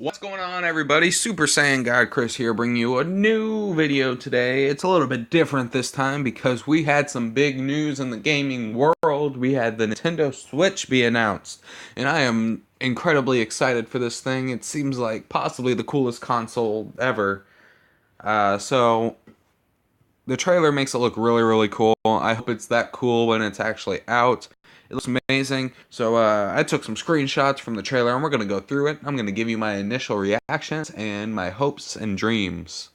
What's going on, everybody? Super Saiyan God Chris here, bringing you a new video today. It's a little bit different this time because we had some big news in the gaming world. We had the Nintendo Switch be announced, and I am incredibly excited for this thing. It seems like possibly the coolest console ever. So the trailer makes it look really, really cool. I hope it's that cool when it's actually out. It looks amazing. So I took some screenshots from the trailer, and we're going to go through it. I'm going to give you my initial reactions and my hopes and dreams.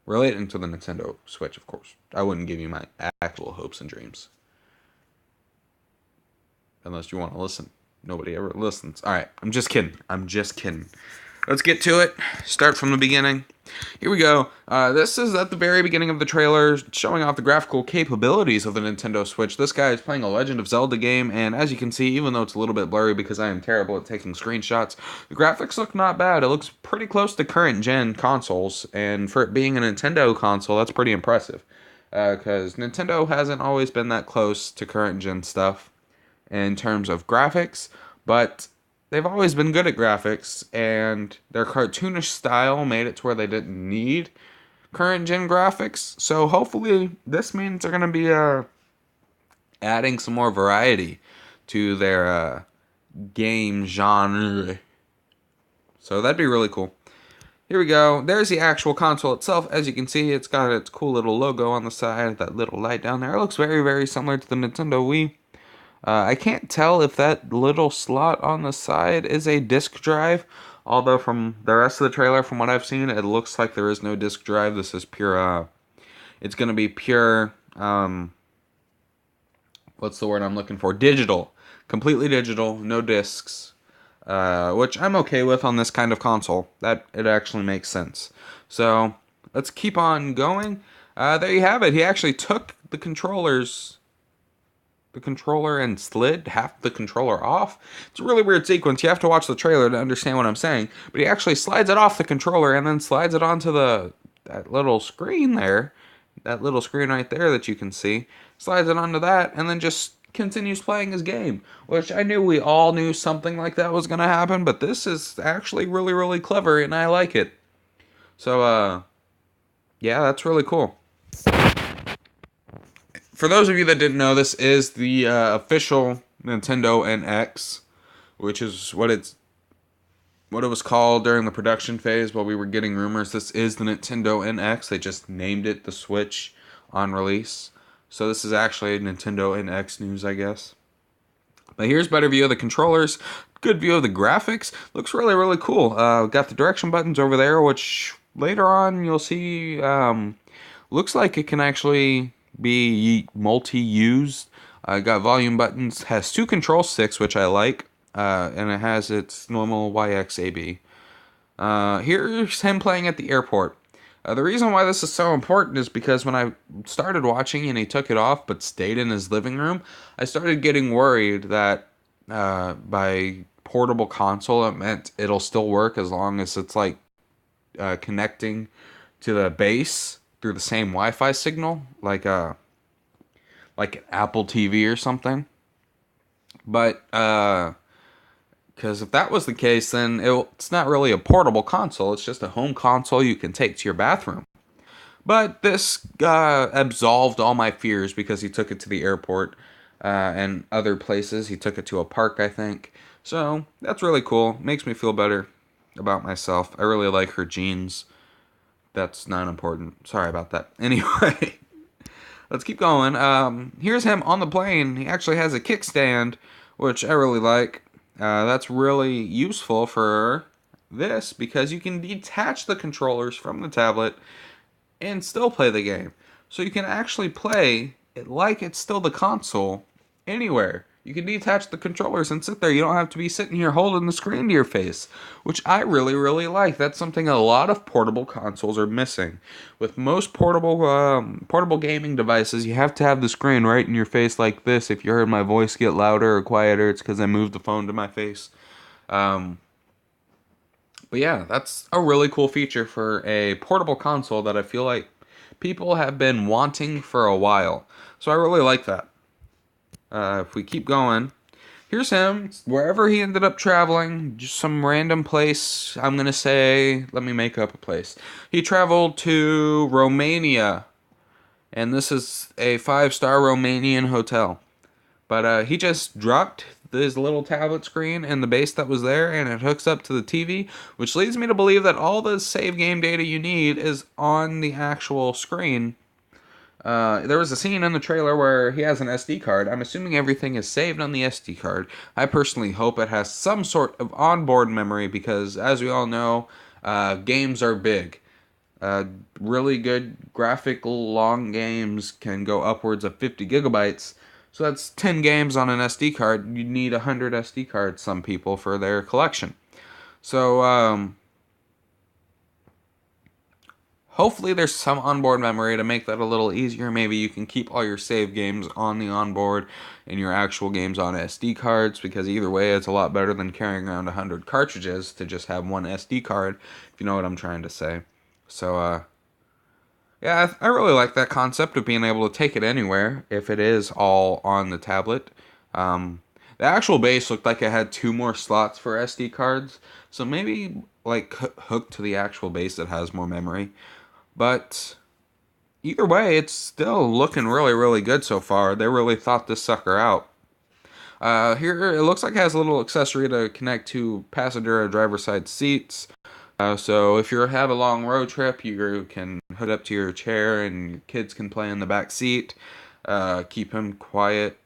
Relating to the Nintendo Switch, of course. I wouldn't give you my actual hopes and dreams. Unless you want to listen. Nobody ever listens. Alright, I'm just kidding. Let's get to it. Start from the beginning. Here we go. This is at the very beginning of the trailer, showing off the graphical capabilities of the Nintendo Switch. This guy is playing a Legend of Zelda game, and as you can see, even though it's a little bit blurry because I am terrible at taking screenshots, the graphics look not bad. It looks pretty close to current-gen consoles, and for it being a Nintendo console, that's pretty impressive. Because Nintendo hasn't always been that close to current-gen stuff in terms of graphics, but they've always been good at graphics, and their cartoonish style made it to where they didn't need current gen graphics. So hopefully this means they're going to be adding some more variety to their game genre. So that'd be really cool. Here we go. There's the actual console itself. As you can see, it's got its cool little logo on the side, that little light down there. It looks very, very similar to the Nintendo Wii. I can't tell if that little slot on the side is a disk drive, although from the rest of the trailer, from what I've seen, it looks like there is no disk drive. This is pure, it's going to be pure, what's the word I'm looking for? Digital. Completely digital, no discs, which I'm okay with on this kind of console. That, it actually makes sense. So, let's keep on going. There you have it. He actually took the controller and slid half the controller off. It's a really weird sequence. You have to watch the trailer to understand what I'm saying. But he actually slides it off the controller and then slides it onto that little screen there. That little screen right there that you can see. Slides it onto that and then just continues playing his game. Which I knew we all knew something like that was going to happen. But this is actually really, really clever and I like it. So, yeah, that's really cool. For those of you that didn't know, this is the official Nintendo NX, which is what it was called during the production phase while we were getting rumors. This is the Nintendo NX. They just named it the Switch on release. So this is actually Nintendo NX news, I guess. But here's a better view of the controllers. Good view of the graphics. Looks really, really cool. Got the direction buttons over there, which later on you'll see looks like it can actually be multi-used. Got volume buttons, has two control sticks, which I like, and it has its normal YXAB. Here's him playing at the airport. The reason why this is so important is because when I started watching and he took it off but stayed in his living room, I started getting worried that by portable console it meant it'll still work as long as it's like connecting to the base through the same Wi-Fi signal, like an Apple TV or something. But because if that was the case, then it's not really a portable console. It's just a home console you can take to your bathroom. But this absolved all my fears because he took it to the airport and other places. He took it to a park, I think. So that's really cool. Makes me feel better about myself. I really like her jeans. That's not important. Sorry about that. Anyway, let's keep going. Here's him on the plane. He actually has a kickstand, which I really like. That's really useful for this because you can detach the controllers from the tablet and still play the game. So you can actually play it like it's still the console anywhere. You can detach the controllers and sit there. You don't have to be sitting here holding the screen to your face, which I really, really like. That's something a lot of portable consoles are missing. With most portable gaming devices, you have to have the screen right in your face like this. If you heard my voice get louder or quieter, it's because I moved the phone to my face. But yeah, that's a really cool feature for a portable console that I feel like people have been wanting for a while. So I really like that. If we keep going, here's him, wherever he ended up traveling, just some random place. I'm going to say, let me make up a place. He traveled to Romania, and this is a 5-star Romanian hotel. But he just dropped this little tablet screen and the base that was there, and it hooks up to the TV, which leads me to believe that all the save game data you need is on the actual screen. There was a scene in the trailer where he has an SD card. I'm assuming everything is saved on the SD card. I personally hope it has some sort of onboard memory because, as we all know, games are big. Really good graphical long games can go upwards of 50 gigabytes. So that's 10 games on an SD card. You need 100 SD cards, some people, for their collection. So, hopefully there's some onboard memory to make that a little easier. Maybe you can keep all your save games on the onboard and your actual games on SD cards, because either way it's a lot better than carrying around 100 cartridges to just have one SD card, if you know what I'm trying to say. So, yeah, I really like that concept of being able to take it anywhere if it is all on the tablet. The actual base looked like it had 2 more slots for SD cards, so maybe like hooked to the actual base that has more memory. But either way, it's still looking really, really good so far. They really thought this sucker out. Here, it looks like it has a little accessory to connect to passenger or driver side seats. So if you have a long road trip, you can hook up to your chair and your kids can play in the back seat. Keep them quiet.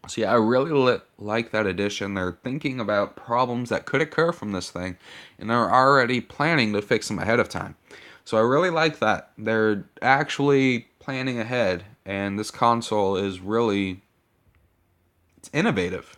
So yeah, I really like that addition. They're thinking about problems that could occur from this thing, and they're already planning to fix them ahead of time. So I really like that. They're actually planning ahead, and this console is really, it's innovative.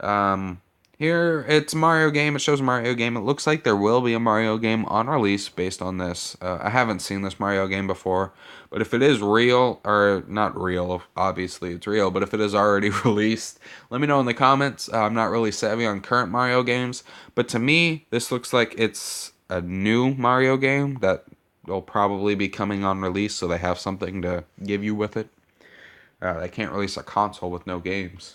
Um, Here it's a Mario game. It shows a Mario game. It looks like there will be a Mario game on release based on this. I haven't seen this Mario game before, but if it is real, or not real, obviously it's real, but if it is already released, let me know in the comments. I'm not really savvy on current Mario games, but to me, this looks like it's a new Mario game that will probably be coming on release, so they have something to give you with it. They can't release a console with no games.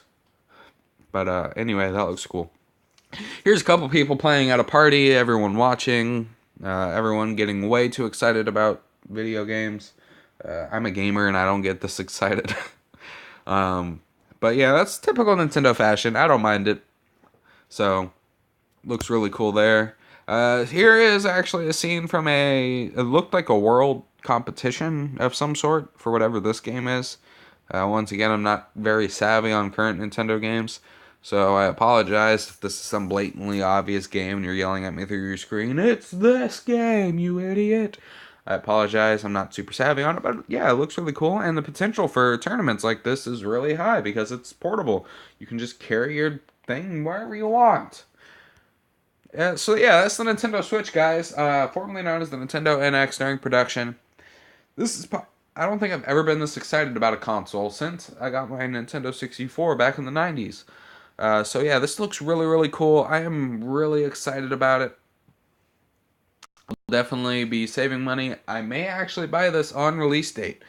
But anyway, that looks cool. Here's a couple people playing at a party, everyone watching, everyone getting way too excited about video games. I'm a gamer and I don't get this excited. um, but yeah, that's typical Nintendo fashion. I don't mind it. So, looks really cool there. Here is actually a scene from it looked like a world competition of some sort for whatever this game is. Once again, I'm not very savvy on current Nintendo games, so I apologize if this is some blatantly obvious game and you're yelling at me through your screen. It's this game, you idiot. I apologize, I'm not super savvy on it, but yeah, it looks really cool, and the potential for tournaments like this is really high because it's portable. You can just carry your thing wherever you want. So yeah, that's the Nintendo Switch, guys, formerly known as the Nintendo NX during production. This is I don't think I've ever been this excited about a console since I got my Nintendo 64 back in the 90s. So yeah, this looks really, really cool. I am really excited about it. I'll definitely be saving money. I may actually buy this on release date,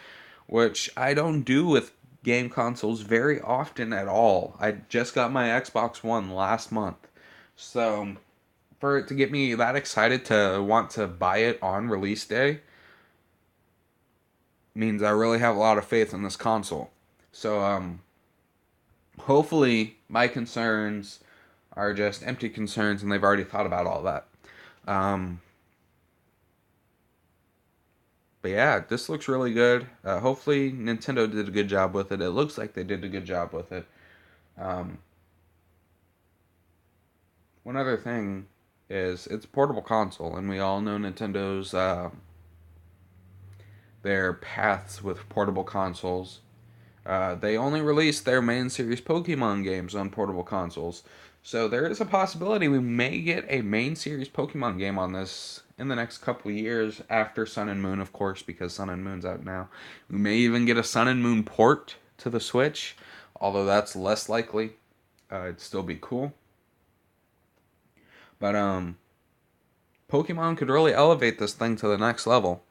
which I don't do with game consoles very often at all. I just got my Xbox One last month. So for it to get me that excited to want to buy it on release day means I really have a lot of faith in this console. So hopefully my concerns are just empty concerns and they've already thought about all that. Um, but yeah, this looks really good. Hopefully Nintendo did a good job with it. It looks like they did a good job with it. Um, One other thing is it's a portable console, and we all know Nintendo's their paths with portable consoles. They only released their main series Pokemon games on portable consoles. So there is a possibility we may get a main series Pokemon game on this in the next couple of years after Sun and Moon, of course, because Sun and Moon's out now. We may even get a Sun and Moon port to the Switch, although that's less likely. It'd still be cool. But Pokemon could really elevate this thing to the next level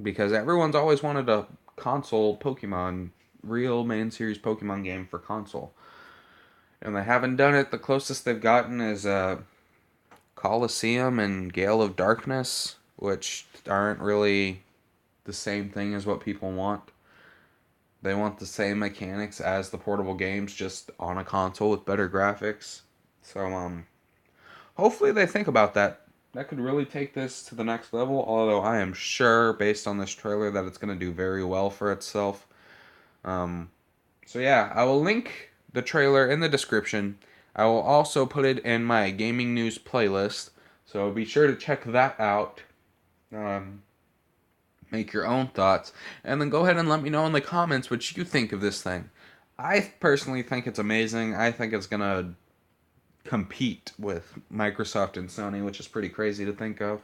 because everyone's always wanted a console Pokemon real main series Pokemon game for console. And they haven't done it. The closest they've gotten is Colosseum and Gale of Darkness, which aren't really the same thing as what people want. They want the same mechanics as the portable games, just on a console with better graphics. So, hopefully they think about that. That could really take this to the next level, although I am sure, based on this trailer, that it's going to do very well for itself. Um, so yeah, I will link the trailer in the description. I will also put it in my gaming news playlist, so be sure to check that out. Um, Make your own thoughts, and then go ahead and let me know in the comments what you think of this thing. I personally think it's amazing. I think it's gonna compete with Microsoft and Sony, which is pretty crazy to think of.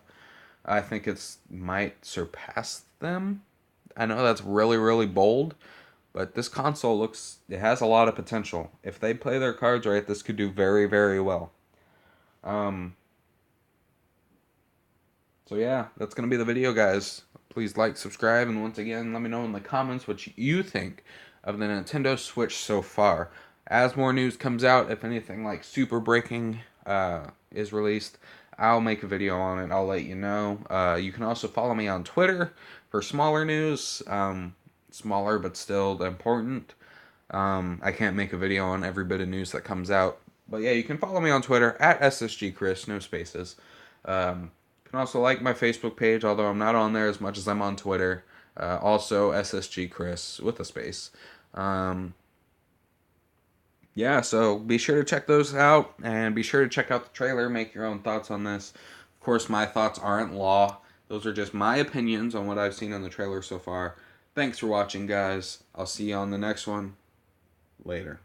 I think it's might surpass them. I know that's really, really bold, but this console it has a lot of potential. If they play their cards right, this could do very, very well. Um, so yeah, that's gonna be the video, guys. Please like, subscribe, and once again, let me know in the comments what you think of the Nintendo Switch so far. As more news comes out, if anything like super breaking is released, I'll make a video on it. I'll let you know. You can also follow me on Twitter for smaller news. Smaller but still important. I can't make a video on every bit of news that comes out. But yeah, you can follow me on Twitter at SSGChris, no spaces. You can also like my Facebook page, although I'm not on there as much as I'm on Twitter. Also, SSGChris with a space. Um, yeah, so be sure to check those out, and be sure to check out the trailer, make your own thoughts on this. Of course, my thoughts aren't law. Those are just my opinions on what I've seen in the trailer so far. Thanks for watching, guys. I'll see you on the next one. Later.